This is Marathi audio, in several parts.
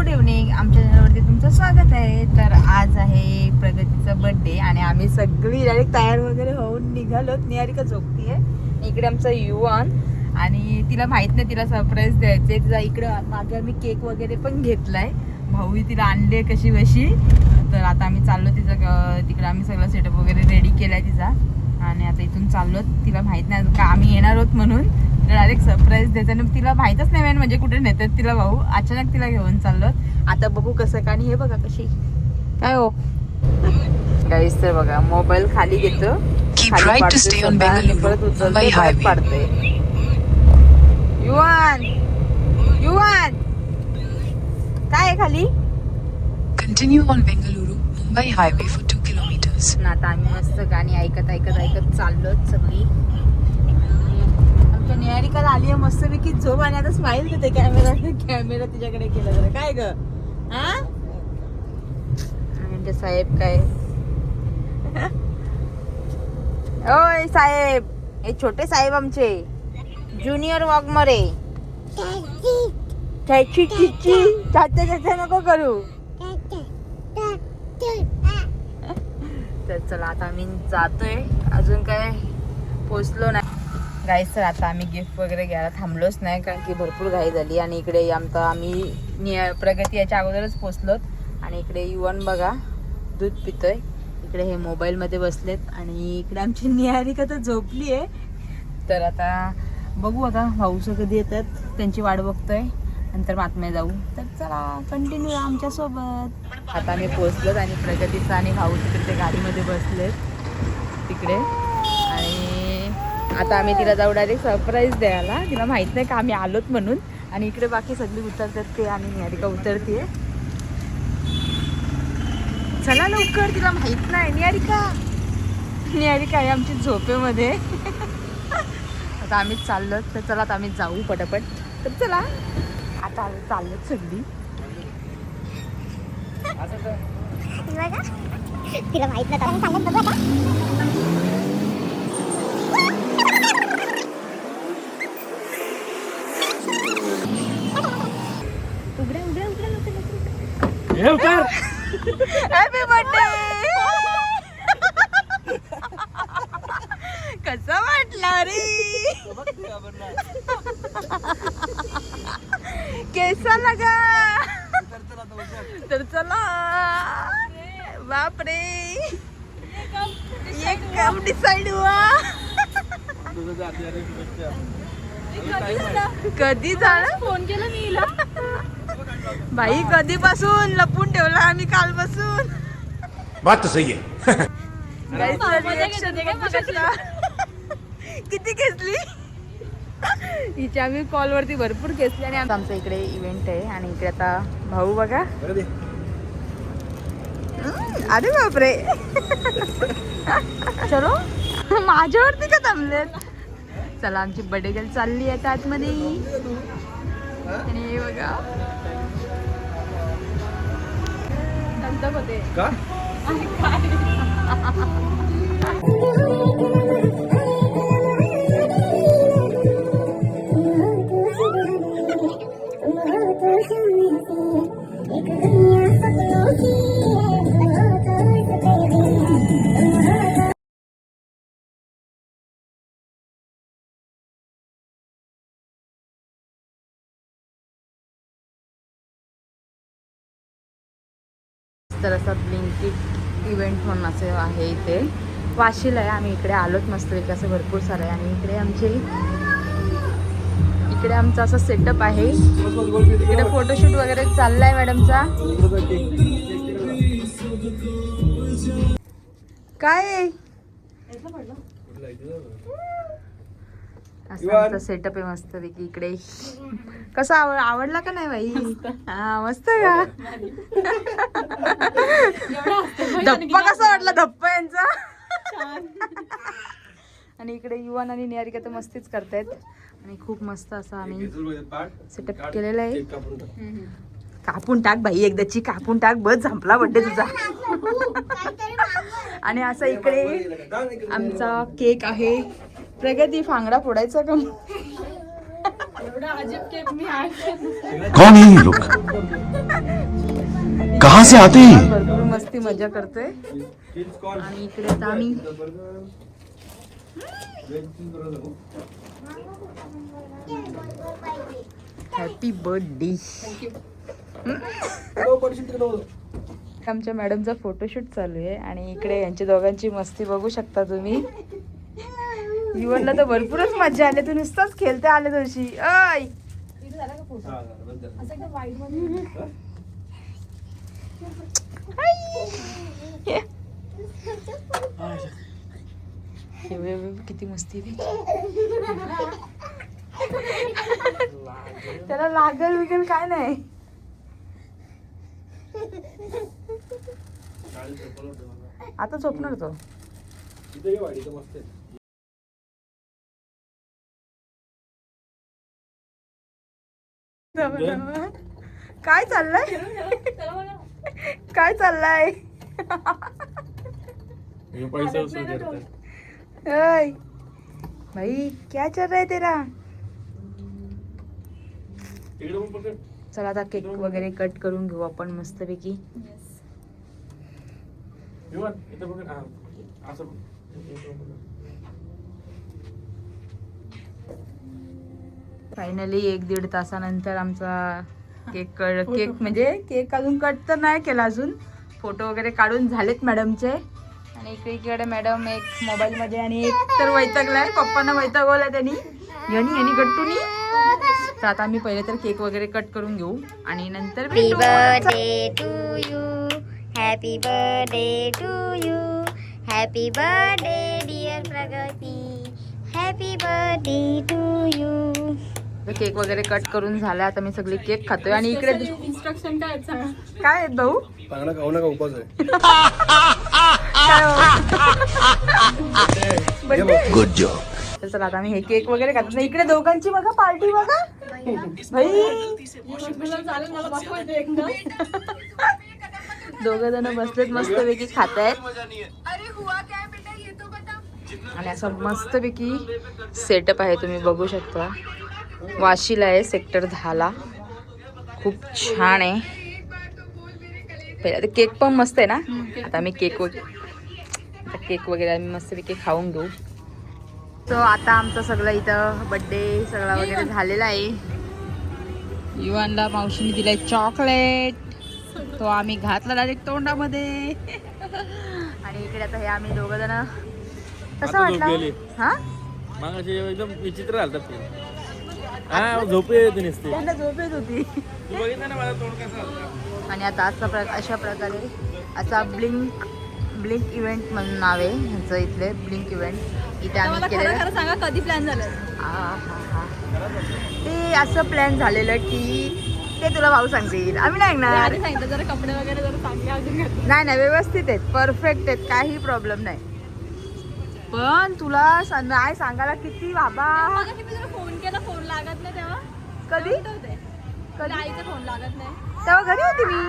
Good evening. आमच्या चॅनलवरती तुमचं स्वागत आहे. तर आज आहे प्रगतीचा बर्थडे आणि आम्ही सगळी डायरेक्ट तयार वगैरे होऊन निघालोत. निहारिका झोपतीये. इकडे आमचा युवन आणि तिला माहित नाही तिला सरप्राईज द्यायचे. तिला इकडे मागे आम्ही केक वगैरे पण घेतलाय. भाऊही तिला आणले कशी बशी. तर आता आम्ही चाललो तिचं तिकडे आम्ही सगळं सेटअप वगैरे रेडी केलाय तिचा आणि आता इथून चाललो. तिला माहित नाही का आम्ही येणार आहोत म्हणून डायरेक्ट सरप्राईज द्यायचं आणि तिला माहितच नाही म्हणजे कुठे नेतात तिला भाऊ. अचानक तिला घेऊन चाललो. आता बघू कसं का. आणि हे बघा कशी काय हो गाईस. तर बघा मोबाईल खाली घेतो परत उचलते पाडते. युवन युवन काय आहे खाली. Continue on Bengaluru Mumbai highway for 2 kilometers. ना आता आम्ही मस्त गाणी ऐकत ऐकत ऐकत चाललो सगळी. आमच्या निहारिकाला आली आहे मस्तपैकी झोप आणि आता स्माइल देते. कॅमेरा तिच्याकडे केला जरा काय ग. हा म्हणजे साहेब काय ओय साहेब हे छोटे साहेब आमचे ज्युनियर वाघमारे. चाची चिची चाचा चाचा नको करू. तर चला आता आम्ही जातोय. अजून काय पोचलो नाही गाईस. तर आता आम्ही गिफ्ट वगैरे घ्यायला थांबलोच नाही कारण की भरपूर घाई झाली. आणि इकडे आम्ही प्रगती याच्या अगोदरच पोचलोत आणि इकडे युवन बघा दूध पितोय. इकडे हे मोबाईलमध्ये बसलेत आणि इकडे आमची निहारिका तर झोपली आहे. तर आता बघू आता भाऊसं कधी येतात त्यांची वाट बघतोय. नंतर मातमे जाऊ. तर चला कंटिन्यू आमच्या सोबत. आता आम्ही पोचलोत आणि प्रगतीचा आणि भाऊ तिकडे ते गाडीमध्ये बसलेत तिकडे. आणि आता आम्ही तिला जाऊ डायरेक्ट सरप्राईज द्यायला. तिला माहित नाही का आम्ही आलोत म्हणून. आणि इकडे बाकी सगळी उतरतात ते आणि निहारिका उतरतीये. चला लवकर तिला माहित नाही. निहारिका आहे आमची झोपेमध्ये. आता आम्ही चाललो. तर चला आता आम्ही जाऊ पटापट. तर चला आता आम्ही चाललो सगळी. तिला माहित नाही आम्ही चालत बघू आता. उघड्या उघड्या उघड्या लवकर हॅपी बर्थडे. कसा वाटला रे. कैसा लगा. तर चला बापरे ये कब डिसाइड हुआ. कधी झालं फोन केला मी हिला. बाई कधीपासून लपून ठेवला आम्ही कालपासून. बात तो सही है. किती घेतली हिच्या आम्ही कॉलवरती भरपूर घेतली. आणि आमचा इकडे इव्हेंट आहे आणि इकडे आता भाऊ बघा. अरे बापरे चलो माझ्यावरती का थांबलेत. चला आमची बर्थडे गर्ल चालली आहे आतमध्ये. आणि बघा दगदग होते का. तर असं ब्लिंकिट इव्हेंट म्हणून असं आहे इथे वाशीला आहे. आम्ही इकडे आलोत मस्तपैकी असं भरपूर सारं आहे. आणि इकडे आमचा असं सेटअप आहे. इकडे फोटोशूट वगैरे चाललाय मॅडमचा. काय असं आमचा सेटअप आहे मस्तपैकी. इकडे कसा आवडला का नाही बाई. हा मस्त का. धप्पा कसा वाटला धप्पा यांचा. आणि इकडे युवन आणि निहारिका तर मस्तीच करतायत. आणि खूप मस्त असं आम्ही सेटअप केलेलं आहे. कापून टाक बाई एकदाची कापून टाक. बस संपला बर्थडे तुझा. आणि असं इकडे आमचा केक आहे. प्रगती फांगडा फोडायचा का. कौन है ये लोग. कहाँ से आते हैं भरपूर मस्ती मजा करतोय आणि इकडे आता आम्ही हॅपी बर्थडे. आमच्या मॅडमचा फोटोशूट चालू आहे आणि इकडे यांच्या दोघांची मस्ती बघू शकता तुम्ही. युवनला तर भरपूरच मजा आली. तू नुसताच खेळते आले तुझी. अय किती मस्ती आहे त्याला लागल बिगल काय नाही. आता झोपणार तो. काय चाललंय काय चाललंय ओय भाई क्या चल रहा है तेरा. चला आता केक वगैरे कट करून घेऊ आपण मस्तपैकी. फायनली 1-1.5 तासानंतर आमचा केक म्हणजे केक अजून कट तर नाही केला अजून. फोटो वगैरे काढून झालेत मॅडमचे. आणि इकडे मॅडम एक मोबाईल मध्ये आणि एक तर वैतागलाय. पप्पांना वैतागवलाय त्यांनी यांनी गट्टूनी. तर आता आम्ही पहिले तर केक वगैरे कट करून घेऊ आणि नंतर happy birthday to you, happy birthday to you, happy birthday dear Pragati, happy birthday to you. Cake वगैरे कट करून झाला. आता मी सगळी केक खातोय आणि इकडे इन्स्ट्रक्शन काय आहेत भाऊ. चांगला खाऊ नका, उपास आहे. Good job. तर चला आता आम्ही हे केक वगैरे खातो. इकडे दोघांची बघा पार्टी बघा भाई. दोघ जण बसलेत मस्तपैकी खातायत आणि असं मस्तपैकी सेटअप आहे. तुम्ही बघू शकता. वाशीला आहे सेक्टर 10ला. खूप छान आहे. पहिले केक पण मस्त आहे ना. आता आम्ही केक वगैरे आम्ही मस्तपैकी खाऊन घेऊ. तो आता आमचं सगळं इथं बड्डे सगळा वगैरे झालेला आहे. युवानला मावशीने दिलाय चॉकलेट. तो आम्ही घातला डायरेक्ट तोंडामध्ये. आणि इकडे आता हे आम्ही दोघं जण. कसं वाटलं हा. मागाशी एकदम विचित्र झालं. हा झोप येत नसते. त्यांना झोप येत होती. तू बघितलं ना माझा तोंड कसा होता. आणि आता अशा प्रकारे असा ब्लिंक इव्हेंट म्हणून नाव आहे ह्याचं. इथले ब्लिंक इव्हेंट इथे आम्ही केलेलं. सांगा कधी प्लॅन झालं. ते असं प्लॅन झालेलं की ते तुला भाऊ सांगतील. आम्ही नाही ऐकणार. सांगितलं जरा कपडे वगैरे जरा चांगले अजून नाही व्यवस्थित आहेत. परफेक्ट आहेत. काही प्रॉब्लेम नाही. पण तुला नाही सांगायला किती बाबा. फोन केला, फोन लागत नाही तेव्हा. कधी आईचा फोन लागत नाही तेव्हा घरी होती मी.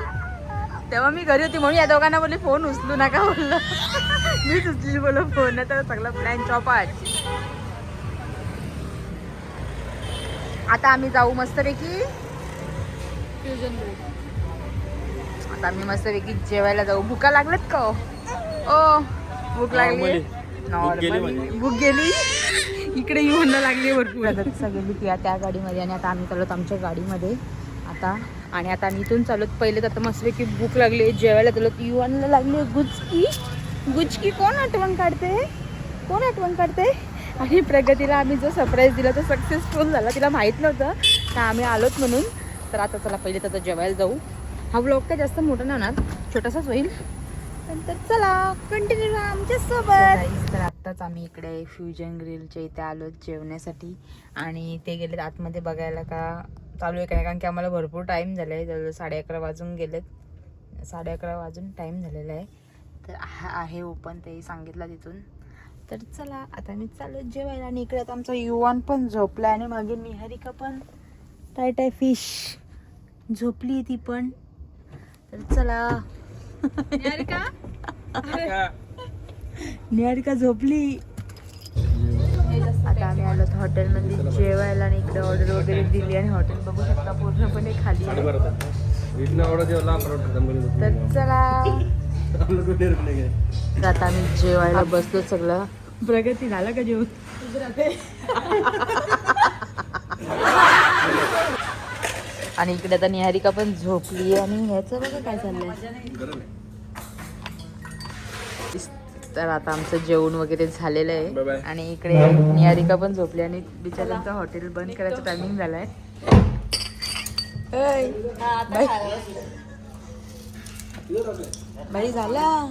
तेव्हा मी घरी होती म्हणून या दोघांना बोलले फोन उचलू नका बोललं. मीच उचली बोललो फोन. नाही तर सगळं प्लॅन चॉपाट. आता आम्ही जाऊ मस्तपैकी. आता आम्ही मस्तपैकी जेवायला जाऊ. भुका लागलेत का ओ. भूक लागली. भूक गेली. इकडे येऊन लागली भरपूर. गेली ती त्या गाडीमध्ये आणि आता आम्ही चाललो आमच्या गाडीमध्ये आता. आणि आता आम्ही इथून चालत. पहिले तर आता मस्तपैकी भूक लागली. जेवायला चालत. युवानला लागली गुचकी. कोण आठवण काढते. आणि प्रगतीला आम्ही जो सरप्राईज दिला तो सक्सेसफुल झाला. तिला माहीत नव्हतं तर आम्ही आलोत म्हणून. तर आता चला पहिले तर जेवायला जाऊ. हा व्लॉग काय जास्त मोठा नाही होणार, छोटासाच होईल. तर चला कंटिन्यू आमच्या सोबत. तर आत्ताच आम्ही इकडे फ्युजन ग्रिलच्या इथे आलो जेवण्यासाठी. आणि ते गेलेत आतमध्ये बघायला का चालू आहे काय. कारण की आम्हाला भरपूर टाईम झाला आहे. जवळजवळ 11:30 वाजून गेलेत. 11:30 वाजून टाईम झालेला आहे. तर आहे ओपन तेही सांगितलं तिथून. तर चला आता मी चालू जेवायला. आणि इकडे आता आमचा युवान पण झोपला आणि मागे निहारिका पण टाय फिश झोपली ती पण. तर चला निहारिका झोपली. आता आम्ही आलो हॉटेलमध्ये जेवायला आणि इकडे ऑर्डर वगैरे दिली आणि हॉटेल बघू शकता पूर्णपणे खाली आहे. तर चला आता आम्ही जेवायला बसलो सगळं. प्रगती झालं का जेवण? आणि इकडे आता निहारिका पण झोपली आणि ह्याचं बघा काय चाललंय. तर आता आमचं जेवण वगैरे झालेलं आहे आणि इकडे निहारिका पण झोपली आणि बिचाऱ्यांचं हॉटेल बंद करायचं टायमिंग झालाय. बाई झाला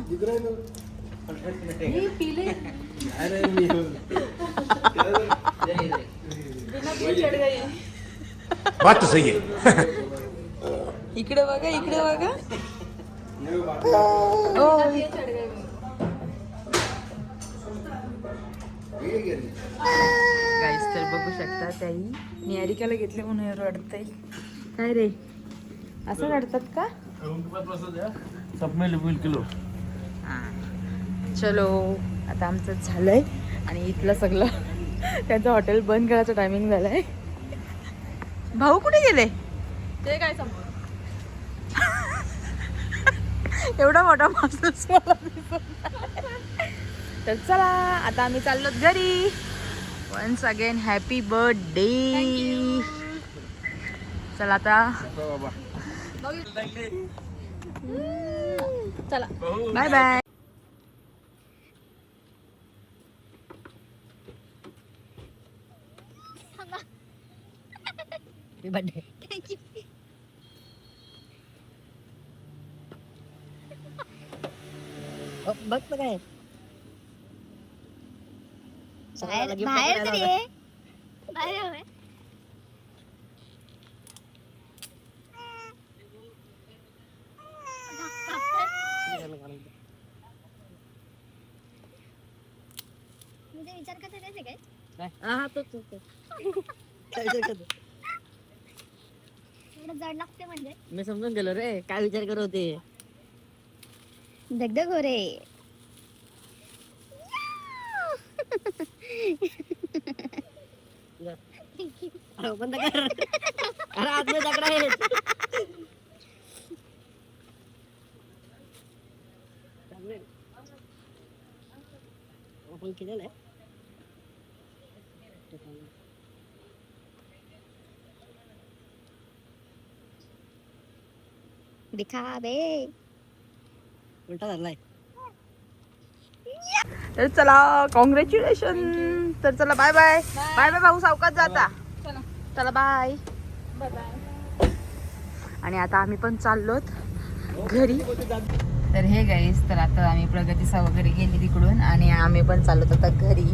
बात तो सही है. इकडे बघा इकडे बघा. गाईस तर बघू शकता त्याही निहारिकाला घेतले म्हणून रडतंय. काय रे असं रडतात का? किलो चलो आता आमचं झालंय आणि इथलं सगळं त्यांचं हॉटेल बंद करायचं टायमिंग झालंय. भाऊ कुठे गेले? ते काय समोर एवढा मोठा माणूस मला दिसत नाही. तर चला आता आम्ही चाललो घरी. Once again happy birthday. चला आता चला बाय बाय. बर्थडे बघ काय बाहेर तरी ये. बाहेर होय. म्हणजे विचार करत होते काय? हा तो एवढं जड लागते म्हणजे मी समजून गेलो रे काय विचार करत होते. दगदग हो रे. बंद कर. अरे आतमध्ये दगड आहेत. ओपन केलेलं आहे. दिखा बे. उलटा झालाय. तर चला कॉंग्रॅच्युलेशन. तर चला बाय बाय. बाय बाय भाऊ सावकाश जाता. चला बाय. आणि आता आम्ही पण चाललोत घरी. तर हे गाईस तर आता आम्ही प्रगतीचा वगैरे गेली तिकडून आणि आम्ही पण चाललोत आता घरी.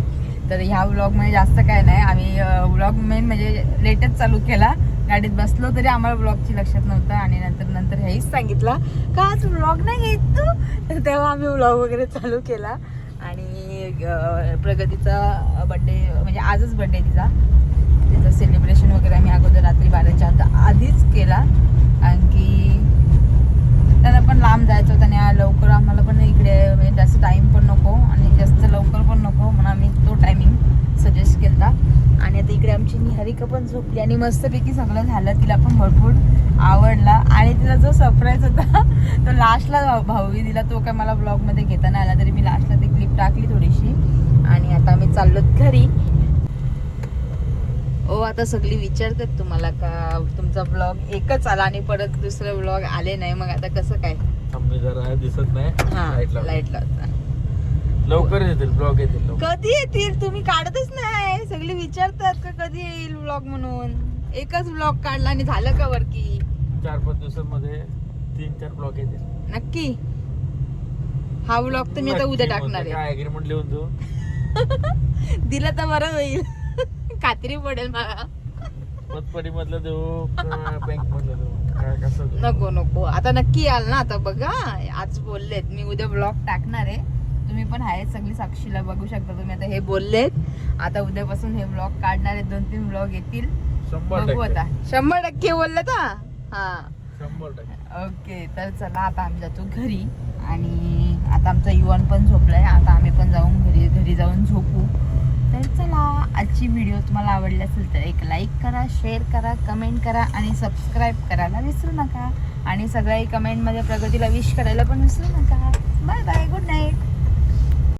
तर ह्या व्लॉगमध्ये जास्त काय नाही. आम्ही व्लॉग मेन म्हणजे लेटच चालू केला. गाडीत बसलो तरी आम्हाला व्लॉगची लक्षात नव्हतं आणि नंतर हेच सांगितलं का आज व्लॉग नाही घेत तू. तर तेव्हा आम्ही व्लॉग वगैरे चालू केला. आणि प्रगतीचा बड्डे म्हणजे आजच बड्डे तिचा सेलिब्रेशन वगैरे आम्ही अगोदर रात्री 12च्या आधीच केला. आणखी त्याला पण लांब जायचं होतं आणि लवकर आम्हाला पण इकडे म्हणजे जास्त टाईम पण नको आणि जास्त लवकर पण नको म्हणून आम्ही तो टायमिंग सजेस्ट केला. आणि आता इकडे आमची निहारिका पण झोपली आणि मस्तपैकी सगळं झालं. तिला पण भरपूर आवडला आणि तिला जो सरप्राईज होता तो लास्टला भाऊवी दिला. तो काय मला ब्लॉगमध्ये घेता नाही आला तरी मी लास्टला ती क्लिप टाकली थोडीशी. आणि आता आम्ही चाललो घरी. आता सगळी विचारतात तुम्हाला का तुमचा ब्लॉग एकच आला आणि परत दुसरे ब्लॉग आले नाही. मग आता कसं काय? जरा दिसत नाही. हा लाईट लावता. लवकर येतील ब्लॉग येतील. कधी येतील? तुम्ही काढतच नाही. सगळे विचारतात का कधी येईल ब्लॉग म्हणून. एकच ब्लॉग काढला आणि झालं का वरकी? 4-5 दिवसांमध्ये 3-4 ब्लॉग येतील नक्की. हा ब्लॉग तर मी आता उद्या टाकणार आहे. काय एग्रीमेंट लिहून देऊ दिला तर बरं होईल. खात्री पडेल मला. पतपडी मधलं देऊ बँक मधलं देऊ काय कसं देऊ? नको आता नक्की याल ना. आता बघा आज बोललेत मी उद्या ब्लॉग टाकणार आहे. तुम्ही पण आहे सगळी साक्षीला बघू शकता तुम्ही. आता हे बोललेत आता उद्यापासून हे ब्लॉग काढणार आहेत. 2-3 ब्लॉग येतील. 100% बघू आता. 100% बोललेत. हा 100%. ओके. तर चला आता आम्ही जातो घरी. आणि आता आमचा युवान पण झोपलाय. आता आम्ही पण जाऊन घरी जाऊन झोपू. तर चला, आजची व्हिडिओ तुम्हाला आवडली असेल तर एक लाईक करा, शेअर करा, कमेंट करा आणि सबस्क्राईब करायला विसरू नका. आणि सगळ्याही कमेंटमध्ये प्रगतीला विश करायला पण विसरू नका. Bye bye.